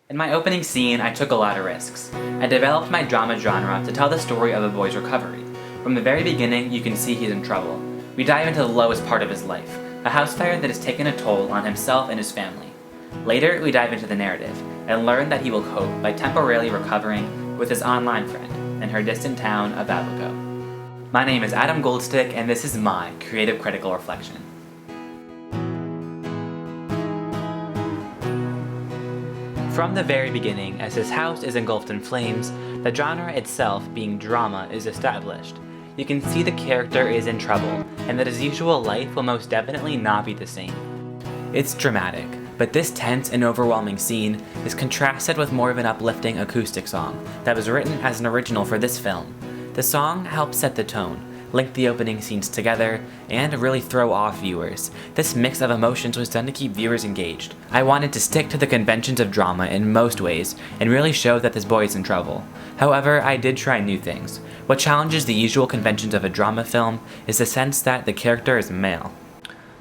In my opening scene, I took a lot of risks. I developed my drama genre to tell the story of a boy's recovery. From the very beginning, you can see he's in trouble. We dive into the lowest part of his life, a house fire that has taken a toll on himself and his family. Later, we dive into the narrative, and learn that he will cope by temporarily recovering with his online friend in her distant town of ABACO. My name is Adam Goldstick, and this is my creative critical reflection. From the very beginning, as his house is engulfed in flames, the genre itself, being drama, is established. You can see the character is in trouble, and that his usual life will most definitely not be the same. It's dramatic, but this tense and overwhelming scene is contrasted with more of an uplifting acoustic song that was written as an original for this film. The song helps set the tone, link the opening scenes together, and really throw off viewers. This mix of emotions was done to keep viewers engaged. I wanted to stick to the conventions of drama in most ways, and really show that this boy is in trouble. However, I did try new things. What challenges the usual conventions of a drama film is the sense that the character is male.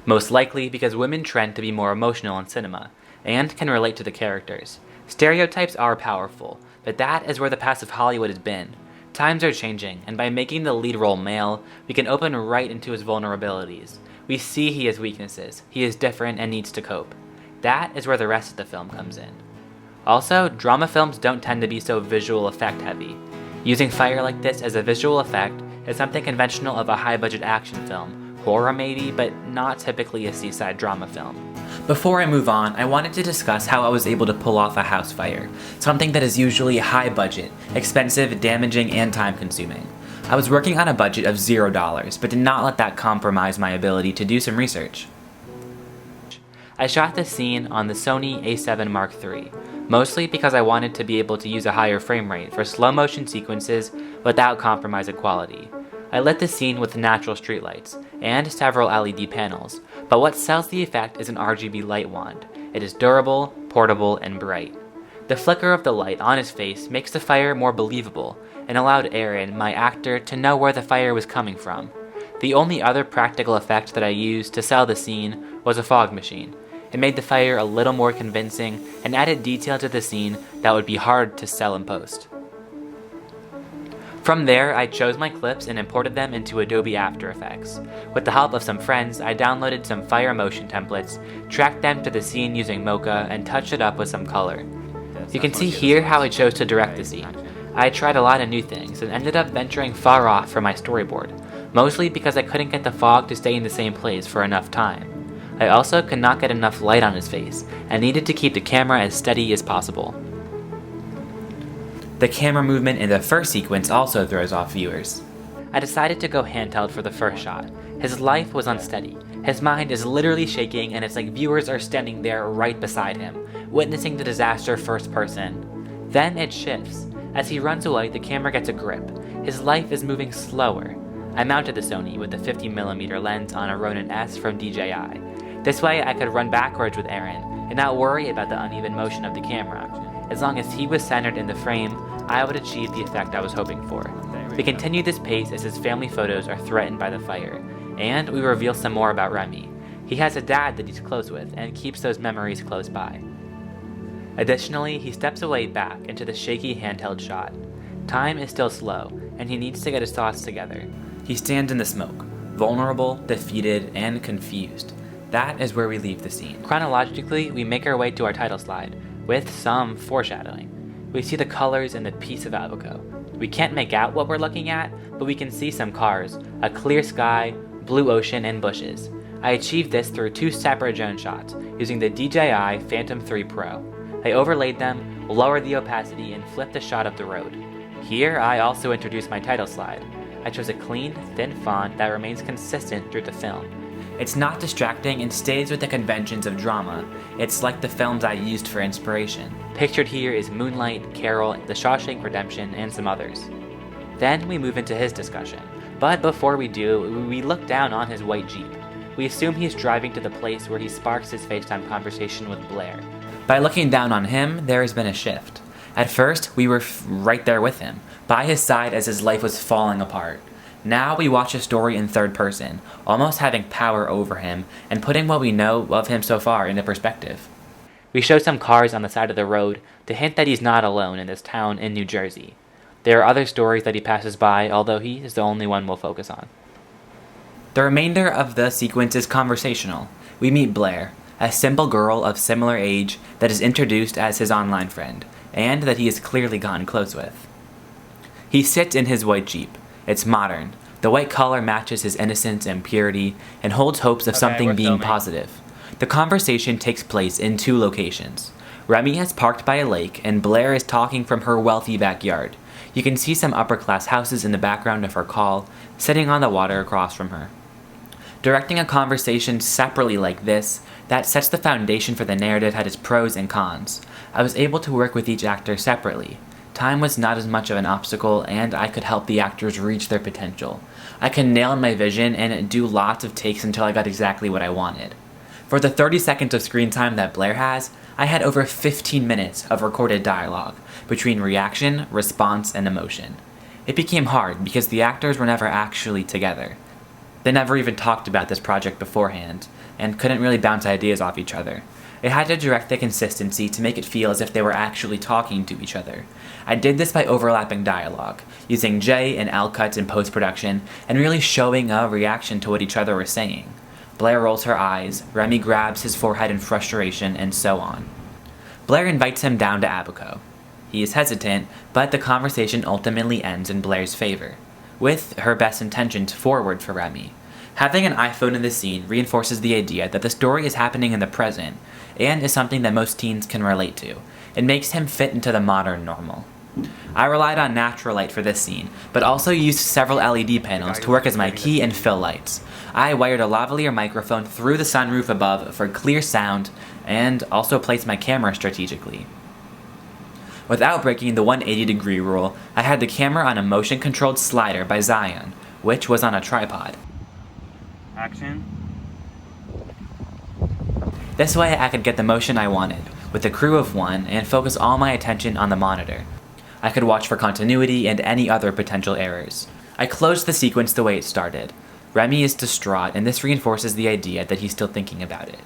Most likely because women trend to be more emotional in cinema, and can relate to the characters. Stereotypes are powerful, but that is where the past of Hollywood has been. Times are changing, and by making the lead role male, we can open right into his vulnerabilities. We see he has weaknesses, he is different and needs to cope. That is where the rest of the film comes in. Also, drama films don't tend to be so visual effect heavy. Using fire like this as a visual effect is something conventional of a high-budget action film, horror maybe, but not typically a seaside drama film. Before I move on, I wanted to discuss how I was able to pull off a house fire, something that is usually high budget, expensive, damaging, and time consuming. I was working on a budget of $0, but did not let that compromise my ability to do some research. I shot this scene on the Sony A7 Mark III, mostly because I wanted to be able to use a higher frame rate for slow motion sequences without compromising quality. I lit the scene with natural streetlights, and several LED panels, but what sells the effect is an RGB light wand. It is durable, portable, and bright. The flicker of the light on his face makes the fire more believable, and allowed Aaron, my actor, to know where the fire was coming from. The only other practical effect that I used to sell the scene was a fog machine. It made the fire a little more convincing, and added detail to the scene that would be hard to sell in post. From there, I chose my clips and imported them into Adobe After Effects. With the help of some friends, I downloaded some fire motion templates, tracked them to the scene using Mocha, and touched it up with some color. You can see here how I chose to direct the scene. I tried a lot of new things and ended up venturing far off from my storyboard, mostly because I couldn't get the fog to stay in the same place for enough time. I also could not get enough light on his face, and needed to keep the camera as steady as possible. The camera movement in the first sequence also throws off viewers. I decided to go handheld for the first shot. His life was unsteady. His mind is literally shaking, and it's like viewers are standing there right beside him, witnessing the disaster first person. Then it shifts. As he runs away, the camera gets a grip. His life is moving slower. I mounted the Sony with the 50mm lens on a Ronin S from DJI. This way I could run backwards with Aaron, and not worry about the uneven motion of the camera. As long as he was centered in the frame, I would achieve the effect I was hoping for. We continue this pace as his family photos are threatened by the fire, and we reveal some more about Remy. He has a dad that he's close with, and keeps those memories close by. Additionally, he steps away back into the shaky handheld shot. Time is still slow, and he needs to get his thoughts together. He stands in the smoke, vulnerable, defeated, and confused. That is where we leave the scene. Chronologically, we make our way to our title slide, with some foreshadowing. We see the colors in the piece of ABACO. We can't make out what we're looking at, but we can see some cars, a clear sky, blue ocean, and bushes. I achieved this through two separate drone shots, using the DJI Phantom 3 Pro. I overlaid them, lowered the opacity, and flipped a shot of the road. Here, I also introduced my title slide. I chose a clean, thin font that remains consistent through the film. It's not distracting and stays with the conventions of drama. It's like the films I used for inspiration. Pictured here is Moonlight, Carol, The Shawshank Redemption, and some others. Then we move into his discussion. But before we do, we look down on his white Jeep. We assume he's driving to the place where he sparks his FaceTime conversation with Blair. By looking down on him, there has been a shift. At first, we were right there with him, by his side as his life was falling apart. Now we watch a story in third person, almost having power over him, and putting what we know of him so far into perspective. We show some cars on the side of the road to hint that he's not alone in this town in New Jersey. There are other stories that he passes by, although he is the only one we'll focus on. The remainder of the sequence is conversational. We meet Blair, a simple girl of similar age that is introduced as his online friend, and that he has clearly gotten close with. He sits in his white Jeep. It's modern. The white color matches his innocence and purity, and holds hopes of something being positive. The conversation takes place in two locations. Remy has parked by a lake, and Blair is talking from her wealthy backyard. You can see some upper-class houses in the background of her call, sitting on the water across from her. Directing a conversation separately like this, that sets the foundation for the narrative had its pros and cons. I was able to work with each actor separately. Time was not as much of an obstacle, and I could help the actors reach their potential. I could nail my vision and do lots of takes until I got exactly what I wanted. For the 30 seconds of screen time that Blair has, I had over 15 minutes of recorded dialogue, between reaction, response, and emotion. It became hard because the actors were never actually together. They never even talked about this project beforehand, and couldn't really bounce ideas off each other. I had to direct the consistency to make it feel as if they were actually talking to each other. I did this by overlapping dialogue, using J and L cuts in post-production, and really showing a reaction to what each other were saying. Blair rolls her eyes, Remy grabs his forehead in frustration, and so on. Blair invites him down to ABACO. He is hesitant, but the conversation ultimately ends in Blair's favor, with her best intentions forward for Remy. Having an iPhone in the scene reinforces the idea that the story is happening in the present, and is something that most teens can relate to. It makes him fit into the modern normal. I relied on natural light for this scene, but also used several LED panels to work as my key and fill lights. I wired a lavalier microphone through the sunroof above for clear sound, and also placed my camera strategically. Without breaking the 180-degree rule, I had the camera on a motion-controlled slider by Zion, which was on a tripod. Action. This way I could get the motion I wanted, with a crew of one, and focus all my attention on the monitor. I could watch for continuity and any other potential errors. I closed the sequence the way it started. Remy is distraught, and this reinforces the idea that he's still thinking about it.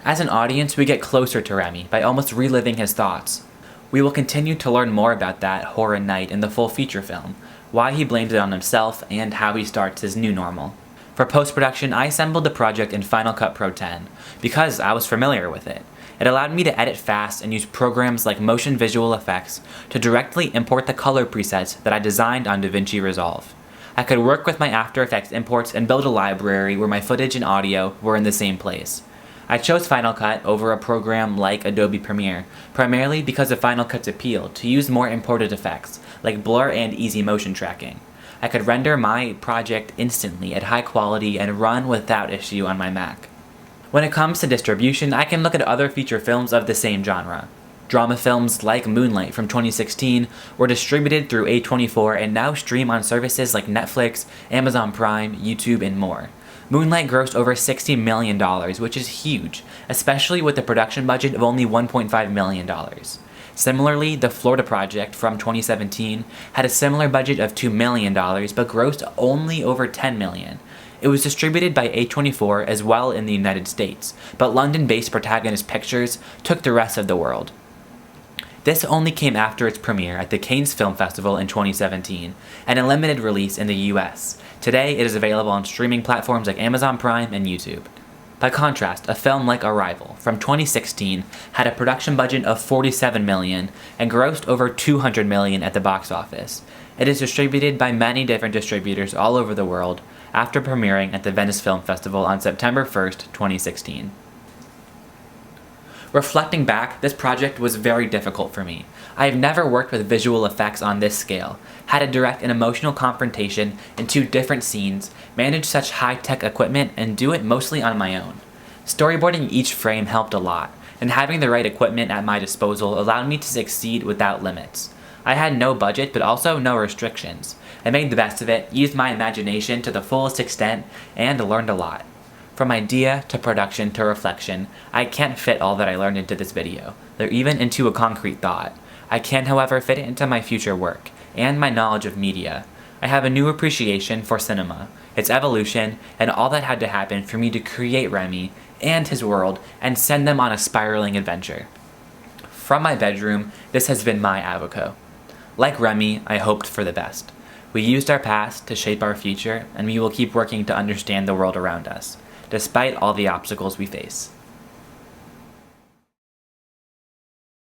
As an audience, we get closer to Remy by almost reliving his thoughts. We will continue to learn more about that horror night in the full feature film, why he blames it on himself, and how he starts his new normal. For post-production, I assembled the project in Final Cut Pro 10, because I was familiar with it. It allowed me to edit fast and use programs like Motion Visual Effects to directly import the color presets that I designed on DaVinci Resolve. I could work with my After Effects imports and build a library where my footage and audio were in the same place. I chose Final Cut over a program like Adobe Premiere, primarily because of Final Cut's appeal to use more imported effects, like blur and easy motion tracking. I could render my project instantly at high quality and run without issue on my Mac. When it comes to distribution, I can look at other feature films of the same genre. Drama films like Moonlight from 2016 were distributed through A24 and now stream on services like Netflix, Amazon Prime, YouTube, and more. Moonlight grossed over $60 million, which is huge, especially with a production budget of only $1.5 million. Similarly, the Florida Project from 2017 had a similar budget of $2 million, but grossed only over $10 million. It was distributed by A24 as well in the United States, but London-based Protagonist Pictures took the rest of the world. This only came after its premiere at the Cannes Film Festival in 2017, and a limited release in the US. Today, it is available on streaming platforms like Amazon Prime and YouTube. By contrast, a film like Arrival from 2016 had a production budget of $47 million and grossed over $200 million at the box office. It is distributed by many different distributors all over the world after premiering at the Venice Film Festival on September 1st, 2016. Reflecting back, this project was very difficult for me. I have never worked with visual effects on this scale, had to direct an emotional confrontation in 2 different scenes, manage such high-tech equipment, and do it mostly on my own. Storyboarding each frame helped a lot, and having the right equipment at my disposal allowed me to succeed without limits. I had no budget, but also no restrictions. I made the best of it, used my imagination to the fullest extent, and learned a lot. From idea to production to reflection, I can't fit all that I learned into this video, or even into a concrete thought. I can, however, fit it into my future work, and my knowledge of media. I have a new appreciation for cinema, its evolution, and all that had to happen for me to create Remy and his world and send them on a spiraling adventure. From my bedroom, this has been my ABACO. Like Remy, I hoped for the best. We used our past to shape our future, and we will keep working to understand the world around us, despite all the obstacles we face.